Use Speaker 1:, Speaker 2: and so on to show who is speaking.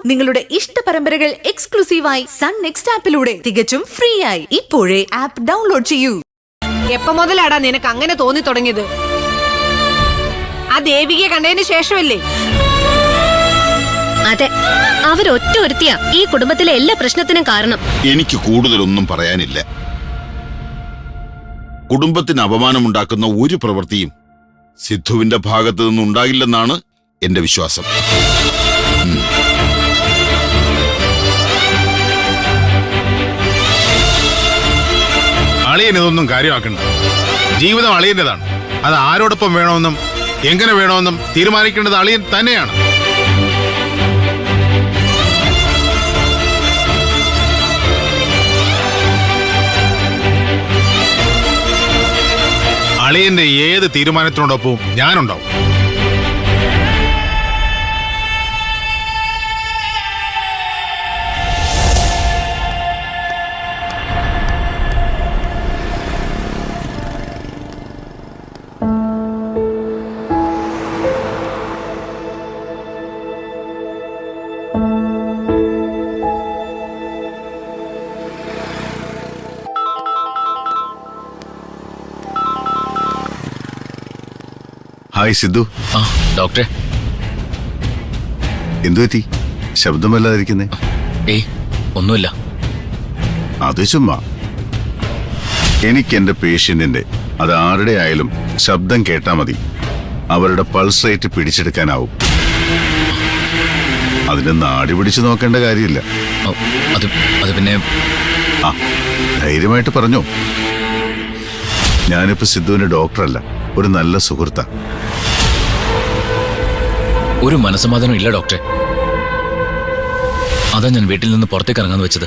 Speaker 1: നിങ്ങളുടെ ഇഷ്ട പരമ്പരകൾ എക്സ്ക്ലൂസീവായി സൺ നെക്സ്റ്റ് ആപ്പിലൂടെ തികച്ചും ഫ്രീ ആയി ഇപ്പോഴേ ആപ്പ് ഡൗൺലോഡ് ചെയ്യൂ.
Speaker 2: എപ്പോ മുതലാടാ നിനക്ക് അങ്ങനെ തോന്നി തുടങ്ങിയത്? ആ ദേവികയെ കണ്ടതിന് ശേഷമല്ലേ?
Speaker 3: അതെ, അവരൊറ്റ ഒരുത്തിയാ ഈ കുടുംബത്തിലെ എല്ലാ പ്രശ്നത്തിനും കാരണം.
Speaker 4: എനിക്ക് കൂടുതലൊന്നും പറയാനില്ല. കുടുംബത്തിന് അപമാനമുണ്ടാക്കുന്ന ഒരു പ്രവൃത്തിയും സിദ്ധുവിന്റെ ഭാഗത്തു നിന്നുണ്ടാകില്ലെന്നാണ് എന്റെ വിശ്വാസം.
Speaker 5: അളിയൻ ഇതൊന്നും കാര്യമാക്കണ്ട. ജീവിതം അളിയന്റേതാണ്. അത് ആരോടൊപ്പം വേണമെന്നും എങ്ങനെ വേണമെന്നും തീരുമാനിക്കേണ്ടത് അളിയൻ തന്നെയാണ്. അളിയന്റെ ഏത് തീരുമാനത്തിനോടൊപ്പവും ഞാനുണ്ടാവും.
Speaker 6: ഹായ് സിദ്ധു.
Speaker 7: ആ ഡോക്ടറെ,
Speaker 6: എന്തു പറ്റി? ശബ്ദമല്ലാതിരിക്കുന്നേ?
Speaker 7: ഏയ് ഒന്നുമില്ല.
Speaker 6: അത് ചുമ്മാ. എനിക്ക് എന്റെ പേഷ്യന്റിന്റെ, അത് ആരുടെ ആയാലും ശബ്ദം കേട്ടാ മതി. അവരുടെ പൾസ് റേറ്റ് പിടിച്ചെടുക്കാനാവും. അതിന് നാടി പിടിച്ചു നോക്കേണ്ട കാര്യമില്ല.
Speaker 7: അത് പിന്നെ
Speaker 6: ആ, ധൈര്യമായിട്ട് പറഞ്ഞോ. ഞാനിപ്പോ സിദ്ധുവിന്റെ ഡോക്ടറല്ല, ഒരു നല്ല സുഹൃത്താ.
Speaker 7: ഒരു മനസ്സമാധാനം ഇല്ല ഡോക്ടറെ. അതാ ഞാൻ വീട്ടിൽ നിന്ന് പുറത്തേക്ക് ഇറങ്ങാന്ന് വെച്ചത്.